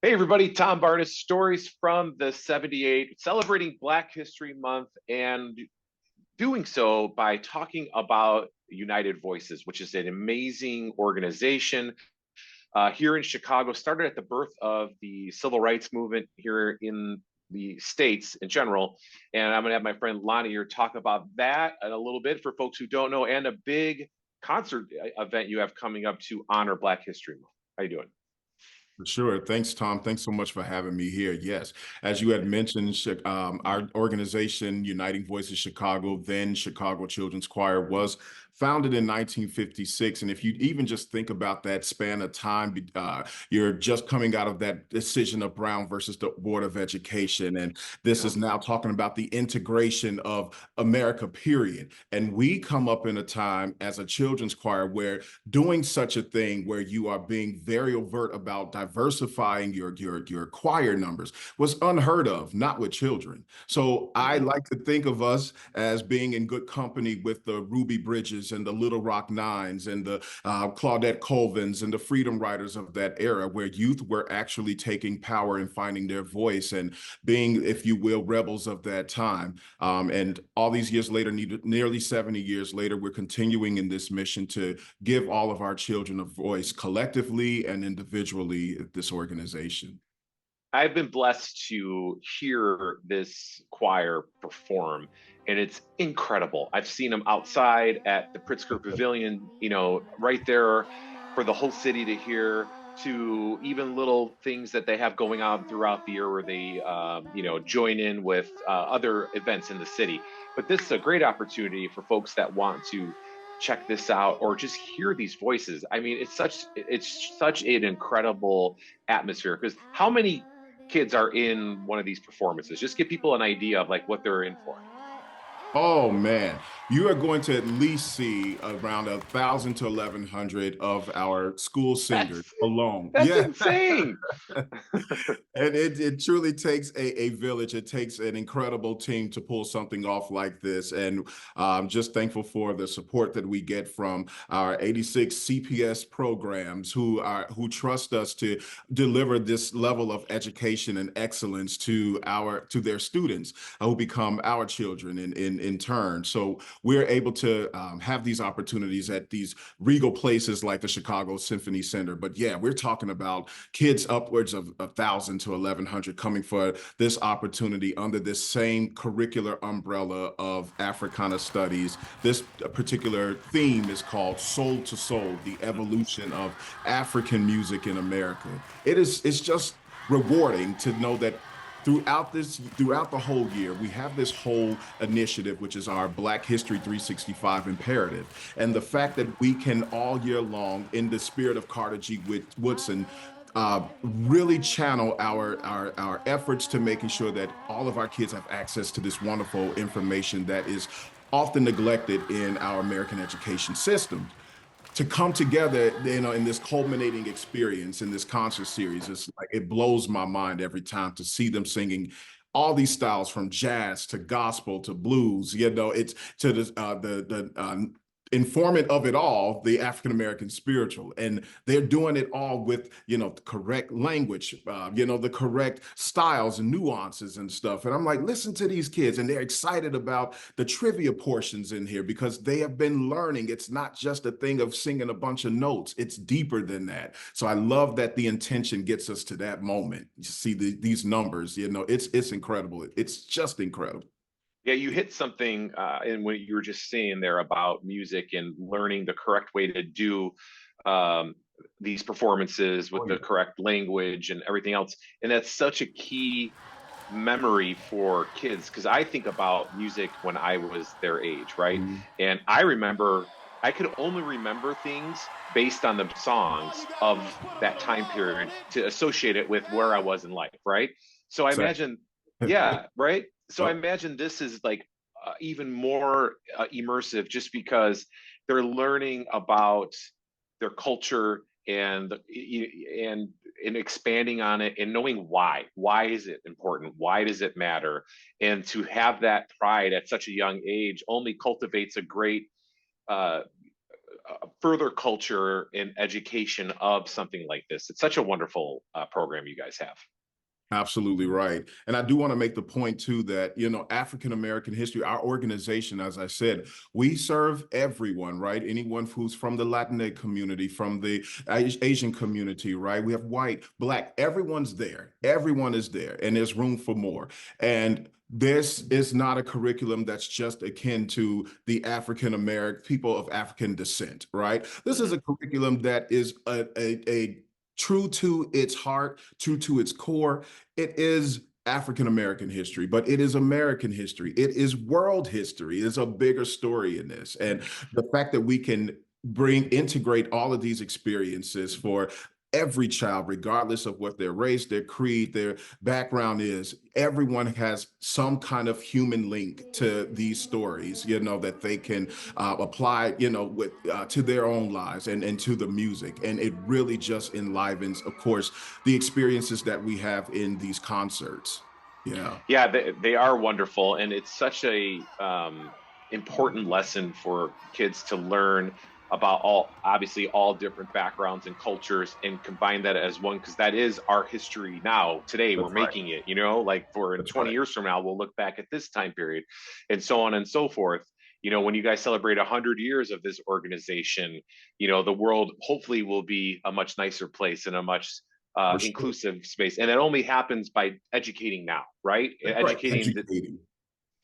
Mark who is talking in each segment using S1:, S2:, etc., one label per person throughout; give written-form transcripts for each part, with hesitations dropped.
S1: Hey everybody, Tom Barnes, stories from the 78, celebrating Black History Month and doing so by talking about United Voices, which is an amazing organization here in Chicago, started at the birth of the civil rights movement here in the States in general. And I'm going to have my friend Lonnie here talk about that a little bit for folks who don't know, and a big concert event you have coming up to honor Black History Month. How you doing?
S2: For sure. Thanks, Tom. Thanks so much for having me here. Yes, as you had mentioned, our organization, Uniting Voices Chicago, then Chicago Children's Choir, was founded in 1956. And if you even just think about that span of time, you're just coming out of that decision of Brown versus the Board of Education. And this
S1: Yeah.
S2: is now talking about the integration of America, period. And we come up in a time as a children's choir where doing such a thing where you are being very overt about diversifying your choir numbers was unheard of, not with children. So I
S1: Mhm.
S2: like to think of us as being in good company with the Ruby Bridges and the Little Rock Nines and the Claudette Colvins and the Freedom Riders of that era, where youth were actually taking power and finding their voice and being, if you will, rebels of that time. And all these years later, nearly 70 years later, we're continuing in this mission to give all of our children a voice collectively and individually at this organization.
S1: I've been blessed to hear this choir perform, and it's incredible. I've seen them outside at the Pritzker Pavilion, right there for the whole city to hear, to even little things that they have going on throughout the year where they, join in with other events in the city. But this is a great opportunity for folks that want to check this out or just hear these voices. I mean, it's such an incredible atmosphere, because how many kids are in one of these performances? Just give people an idea of like what they're in for.
S2: Oh man, you are going to at least see around 1,000 to 1,100 of our school singers
S1: That's
S2: alone.
S1: that's
S2: Yeah.
S1: insane.
S2: And it truly takes a village. It takes an incredible team to pull something off like this. And I'm just thankful for the support that we get from our 86 CPS programs who trust us to deliver this level of education and excellence to their students who become our children in turn. So we're able to have these opportunities at these regal places like the Chicago Symphony Center. But yeah, we're talking about kids upwards of 1,000 to 1,100 coming for this opportunity under this same curricular umbrella of Africana studies. This particular theme is called Soul to Soul, the evolution of African music in America. It's just rewarding to know that throughout the whole year, we have this whole initiative, which is our Black History 365 imperative. And the fact that we can all year long, in the spirit of Carter G. Woodson, really channel our efforts to making sure that all of our kids have access to this wonderful information that is often neglected in our American education system. To come together, in this culminating experience in this concert series, it's like it blows my mind every time to see them singing all these styles from jazz to gospel to blues. It's to the informant of it all, the African American spiritual, and they're doing it all with the correct language, the correct styles and nuances and stuff. And I'm like, listen to these kids, and they're excited about the trivia portions in here because they have been learning. It's not just a thing of singing a bunch of notes; it's deeper than that. So I love that the intention gets us to that moment. You see these numbers, it's incredible. It's just incredible.
S1: Yeah, you hit something in what you were just saying there about music and learning the correct way to do um, these performances with
S2: Oh
S1: the
S2: yeah.
S1: correct language and everything else. And that's such a key memory for kids, because I think about music when I was their age, right?
S2: Mhm.
S1: And I remember I could only remember things based on the songs of that time period to associate it with where I was in life, right? So I
S2: Exactly.
S1: imagine, yeah, right. So I
S2: Yep.
S1: imagine this is like even more immersive, just because they're learning about their culture and and expanding on it and knowing why is it important, why does it matter, and to have that pride at such a young age only cultivates a great uh, further culture and education of something like this. It's such a wonderful program you guys have.
S2: Absolutely right. And I do want to make the point too that, African American history, our organization, as I said, we serve everyone, right? Anyone who's from the Latinx community, from the Asian community, right? We have white, black, everyone's there. Everyone is there, and there's room for more. And this is not a curriculum that's just akin to the African American people of African descent, right? This is a curriculum that is a true to its heart, true to its core. It is African American history, but it is American history. It is world history. There's a bigger story in this. And the fact that we can integrate all of these experiences for every child, regardless of what their race, their creed, their background is, everyone has some kind of human link to these stories, that they can apply, with to their own lives and to the music. And it really just enlivens, of course, the experiences that we have in these concerts. Yeah.
S1: Yeah, they are wonderful, and it's such a important lesson for kids to learn about obviously all different backgrounds and cultures, and combine that as one, because that is our history now. Today, we're
S2: That's right.
S1: making it, like for
S2: That's
S1: 20
S2: right.
S1: years from now, we'll look back at this time period, and so on and so forth. When you guys celebrate 100 years of this organization, the world hopefully will be a much nicer place and a much
S2: For sure.
S1: inclusive space. And it only happens by educating now, right?
S2: That's right.
S1: Educating the,
S2: Educating.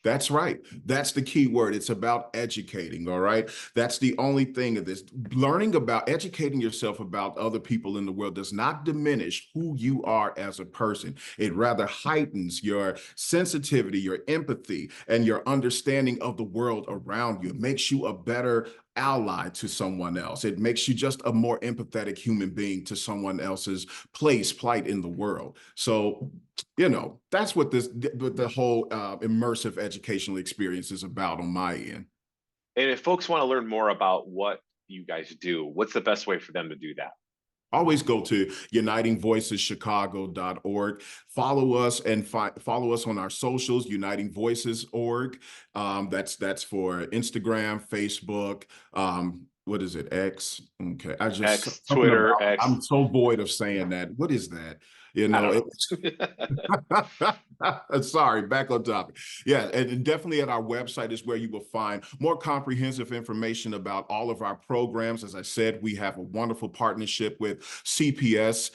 S2: That's right. That's the key word. It's about educating. All right. That's the only thing of this. Learning about educating yourself about other people in the world does not diminish who you are as a person. It rather heightens your sensitivity, your empathy, and your understanding of the world around you. It makes you a better ally to someone else. It makes you just a more empathetic human being to someone else's plight in the world. So, that's what the whole immersive educational experience is about on my end.
S1: and if folks want to learn more about what you guys do, what's the best way for them to do that?
S2: Always go to unitingvoiceschicago.org. Follow us and follow us on our socials, Uniting Voices org. That's for Instagram, Facebook. What is it? X. Okay.
S1: X,
S2: Something
S1: Twitter,
S2: about,
S1: X.
S2: I'm so void of saying that. What is that?
S1: I don't
S2: It's sorry, back on topic. Yeah, and definitely at our website is where you will find more comprehensive information about all of our programs. As I said, we have a wonderful partnership with CPS,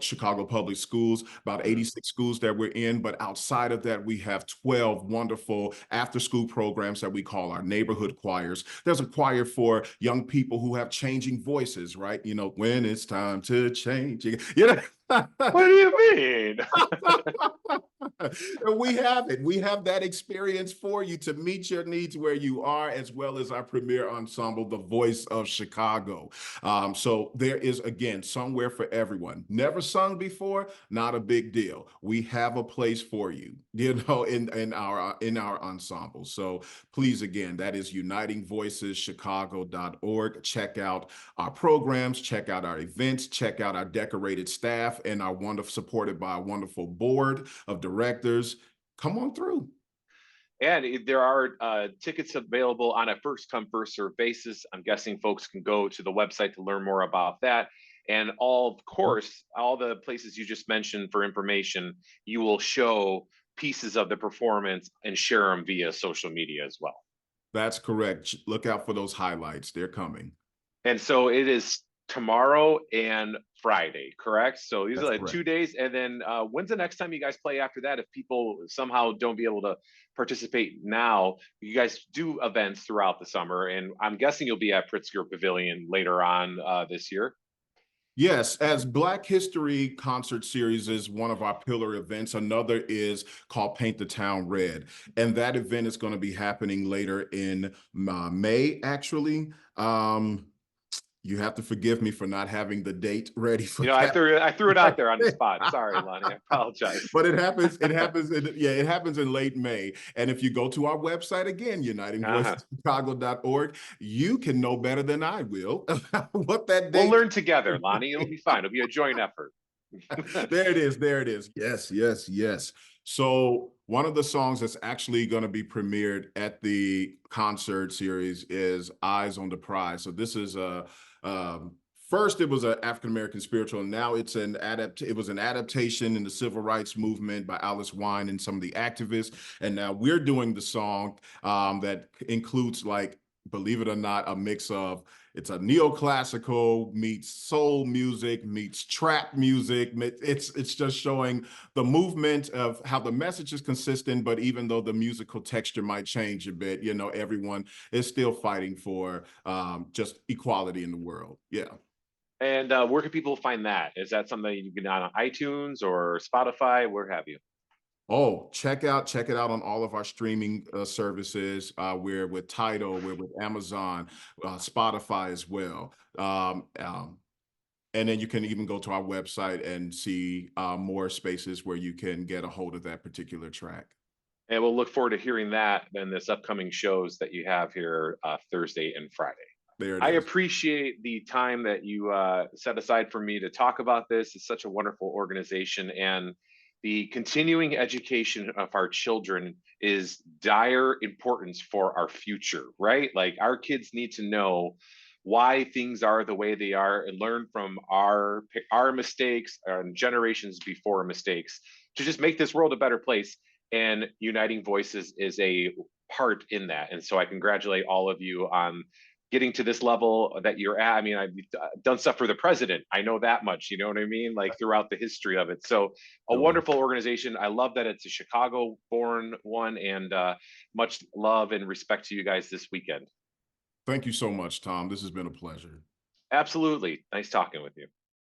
S2: Chicago Public Schools, about 86 schools that we're in. But outside of that, we have 12 wonderful after-school programs that we call our neighborhood choirs. There's a choir for young people who have changing voices, right? When it's time to change.
S1: What do you mean?
S2: We have it. We have that experience for you to meet your needs where you are, as well as our premier ensemble, The Voice of Chicago. So there is, again, somewhere for everyone. Never sung before, not a big deal. We have a place for you, in our ensemble. So please, again, that is unitingvoiceschicago.org. Check out our programs, check out our events, check out our decorated staff, and our supported by a wonderful board of directors. Come on through.
S1: And there are tickets available on a first come, first serve basis. I'm guessing folks can go to the website to learn more about that. And of course, all the places you just mentioned for information, you will show pieces of the performance and share them via social media as well.
S2: That's correct. Look out for those highlights. They're coming.
S1: And so it is tomorrow and Friday, correct? So these
S2: That's
S1: are like
S2: correct.
S1: 2 days. And then when's the next time you guys play after that? If people somehow don't be able to participate now, you guys do events throughout the summer. And I'm guessing you'll be at Pritzker Pavilion later on this year.
S2: Yes, as Black History Concert Series is one of our pillar events. Another is called Paint the Town Red. And that event is going to be happening later in May, actually. You have to forgive me for not having the date ready for that.
S1: I threw it out there on the spot. Sorry, Lonnie. I apologize.
S2: But it happens it happens in late May. And if you go to our website again, unitingvoiceschicago.org, you can know better than I will what that date.
S1: We'll learn together, Lonnie. It'll be fine. It'll be a joint effort.
S2: There it is. There it is. Yes, yes, yes. So One of the songs that's actually going to be premiered at the concert series is Eyes on the Prize. So this is a first it was an African American spiritual, and now it was an adaptation in the civil rights movement by Alice Wine and some of the activists. And now we're doing the song that includes, like, believe it or not, a mix of, it's a neoclassical meets soul music meets trap music. It's just showing the movement of how the message is consistent, but even though the musical texture might change a bit, you know, everyone is still fighting for just equality in the world. Yeah.
S1: And where can people find that? Is that something you can get on iTunes or Spotify? Where have you?
S2: Oh, check it out on all of our streaming services. We're with Tidal, we're with Amazon, Spotify as well. And then you can even go to our website and see more spaces where you can get a hold of that particular track.
S1: And we'll look forward to hearing that in this upcoming shows that you have here Thursday and Friday.
S2: There it
S1: I
S2: is.
S1: appreciate the time that you set aside for me to talk about this. It's such a wonderful organization, and the continuing education of our children is dire importance for our future, right? Like our kids need to know why things are the way they are and learn from our mistakes and generations before mistakes to just make this world a better place. And Uniting Voices is a part in that. And so I congratulate all of you on getting to this level that you're at. I mean, I've done stuff for the president. I know that much, you know what I mean? Like throughout the history of it. So a
S2: Sure.
S1: wonderful organization. I love that it's a Chicago born one, and much love and respect to you guys this weekend.
S2: Thank you so much, Tom. This has been a pleasure.
S1: Absolutely. Nice talking with you.